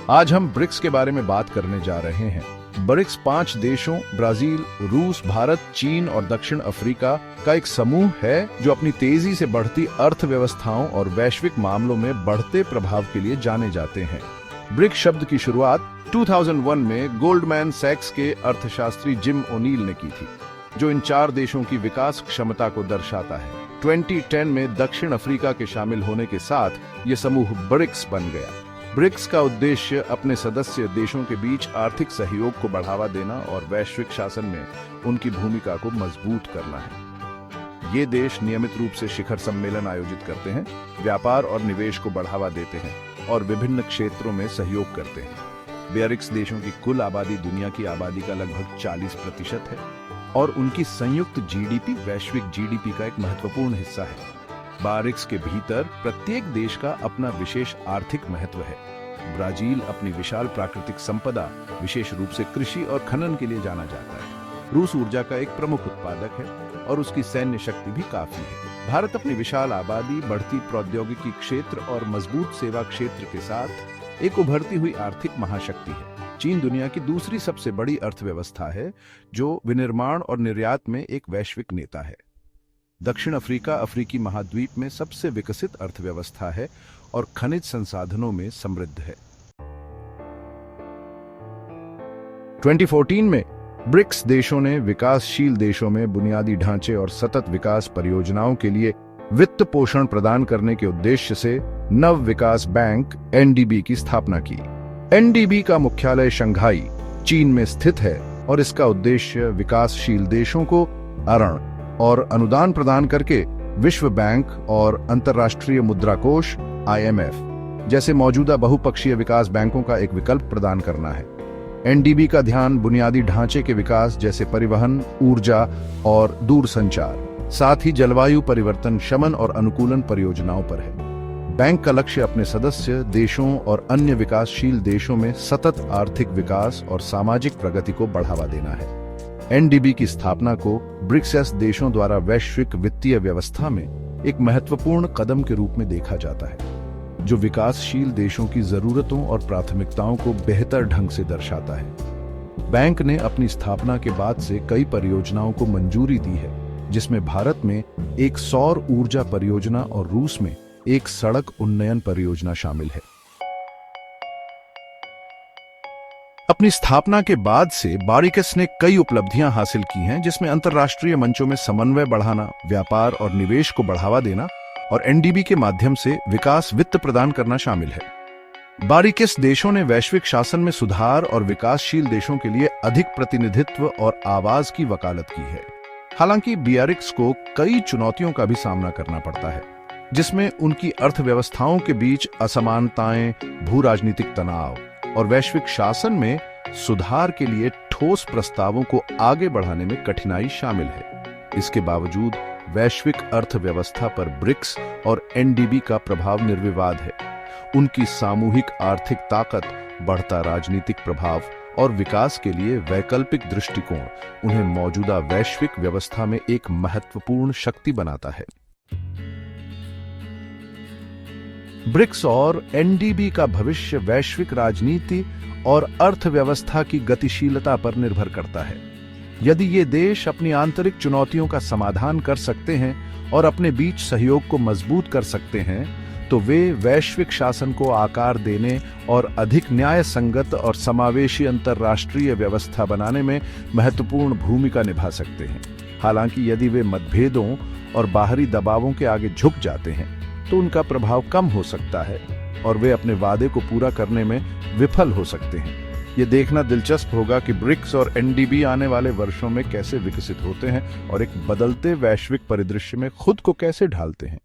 आज हम ब्रिक्स के बारे में बात करने जा रहे हैं। ब्रिक्स 5 देशों ब्राजील, रूस, भारत, चीन और दक्षिण अफ्रीका का एक समूह है जो अपनी तेजी से बढ़ती अर्थव्यवस्थाओं और वैश्विक मामलों में बढ़ते प्रभाव के लिए जाने जाते हैं। ब्रिक्स शब्द की शुरुआत 2001 में गोल्डमैन सैक्स के अर्थशास्त्री जिम ओनील ने की थी, जो इन 4 देशों की विकास क्षमता को दर्शाता है। 2010 में दक्षिण अफ्रीका के शामिल होने के साथ ये समूह ब्रिक्स बन गया। ब्रिक्स का उद्देश्य अपने सदस्य देशों के बीच आर्थिक सहयोग को बढ़ावा देना और वैश्विक शासन में उनकी भूमिका को मजबूत करना है। ये देश नियमित रूप से शिखर सम्मेलन आयोजित करते हैं, व्यापार और निवेश को बढ़ावा देते हैं और विभिन्न क्षेत्रों में सहयोग करते हैं। ब्रिक्स देशों की कुल आबादी दुनिया की आबादी का लगभग 40% है और उनकी संयुक्त जीडीपी वैश्विक जीडीपी का एक महत्वपूर्ण हिस्सा है। ब्रिक्स के भीतर प्रत्येक देश का अपना विशेष आर्थिक महत्व है। ब्राजील अपनी विशाल प्राकृतिक संपदा, विशेष रूप से कृषि और खनन के लिए जाना जाता है। रूस ऊर्जा का एक प्रमुख उत्पादक है और उसकी सैन्य शक्ति भी काफी है। भारत अपनी विशाल आबादी, बढ़ती प्रौद्योगिकी क्षेत्र और मजबूत सेवा क्षेत्र के साथ एक उभरती हुई आर्थिक महाशक्ति है। चीन दुनिया की दूसरी सबसे बड़ी अर्थव्यवस्था है, जो विनिर्माण और निर्यात में एक वैश्विक नेता है। दक्षिण अफ्रीका अफ्रीकी महाद्वीप में सबसे विकसित अर्थव्यवस्था है और खनिज संसाधनों में समृद्ध है। 2014 में ब्रिक्स देशों ने विकासशील देशों में बुनियादी ढांचे और सतत विकास परियोजनाओं के लिए वित्त पोषण प्रदान करने के उद्देश्य से नव विकास बैंक एनडीबी की स्थापना की। एनडीबी का मुख्यालय शंघाई, चीन में स्थित है और इसका उद्देश्य विकासशील देशों को ऋण और अनुदान प्रदान करके विश्व बैंक और अंतर्राष्ट्रीय मुद्रा कोष IMF जैसे मौजूदा बहुपक्षीय विकास बैंकों का एक विकल्प प्रदान करना है। एनडीबी का ध्यान बुनियादी ढांचे के विकास जैसे परिवहन, ऊर्जा और दूरसंचार, साथ ही जलवायु परिवर्तन शमन और अनुकूलन परियोजनाओं पर है। बैंक का लक्ष्य अपने सदस्य देशों और अन्य विकासशील देशों में सतत आर्थिक विकास और सामाजिक प्रगति को बढ़ावा देना है। एनडीबी की स्थापना को ब्रिक्स देशों द्वारा वैश्विक वित्तीय व्यवस्था में एक महत्वपूर्ण कदम के रूप में देखा जाता है, जो विकासशील देशों की जरूरतों और प्राथमिकताओं को बेहतर ढंग से दर्शाता है। बैंक ने अपनी स्थापना के बाद से कई परियोजनाओं को मंजूरी दी है, जिसमें भारत में एक सौर ऊर्जा परियोजना और रूस में एक सड़क उन्नयन परियोजना शामिल है। अपनी स्थापना के बाद से ब्रिक्स ने कई उपलब्धियां हासिल की हैं, जिसमें अंतर्राष्ट्रीय मंचों में समन्वय बढ़ाना, व्यापार और निवेश को बढ़ावा देना और एनडीबी के माध्यम से विकास वित्त प्रदान करना शामिल है। ब्रिक्स देशों ने वैश्विक शासन में सुधार और विकासशील देशों के लिए अधिक प्रतिनिधित्व और आवाज की वकालत की है। हालांकि ब्रिक्स को कई चुनौतियों का भी सामना करना पड़ता है, जिसमें उनकी अर्थव्यवस्थाओं के बीच असमानताएं, भू राजनीतिक तनाव और वैश्विक शासन में सुधार के लिए ठोस प्रस्तावों को आगे बढ़ाने में कठिनाई शामिल है। इसके बावजूद वैश्विक अर्थव्यवस्था पर ब्रिक्स और एनडीबी का प्रभाव निर्विवाद है। उनकी सामूहिक आर्थिक ताकत, बढ़ता राजनीतिक प्रभाव और विकास के लिए वैकल्पिक दृष्टिकोण उन्हें मौजूदा वैश्विक व्यवस्था में एक महत्वपूर्ण शक्ति बनाता है। ब्रिक्स और एनडीबी का भविष्य वैश्विक राजनीति और अर्थव्यवस्था की गतिशीलता पर निर्भर करता है। यदि ये देश अपनी आंतरिक चुनौतियों का समाधान कर सकते हैं और अपने बीच सहयोग को मजबूत कर सकते हैं, तो वे वैश्विक शासन को आकार देने और अधिक न्याय संगत और समावेशी अंतर्राष्ट्रीय व्यवस्था बनाने में महत्वपूर्ण भूमिका निभा सकते हैं। हालांकि यदि वे मतभेदों और बाहरी दबावों के आगे झुक जाते हैं, तो उनका प्रभाव कम हो सकता है और वे अपने वादे को पूरा करने में विफल हो सकते हैं। ये देखना दिलचस्प होगा कि ब्रिक्स और एनडीबी आने वाले वर्षों में कैसे विकसित होते हैं और एक बदलते वैश्विक परिदृश्य में खुद को कैसे ढालते हैं।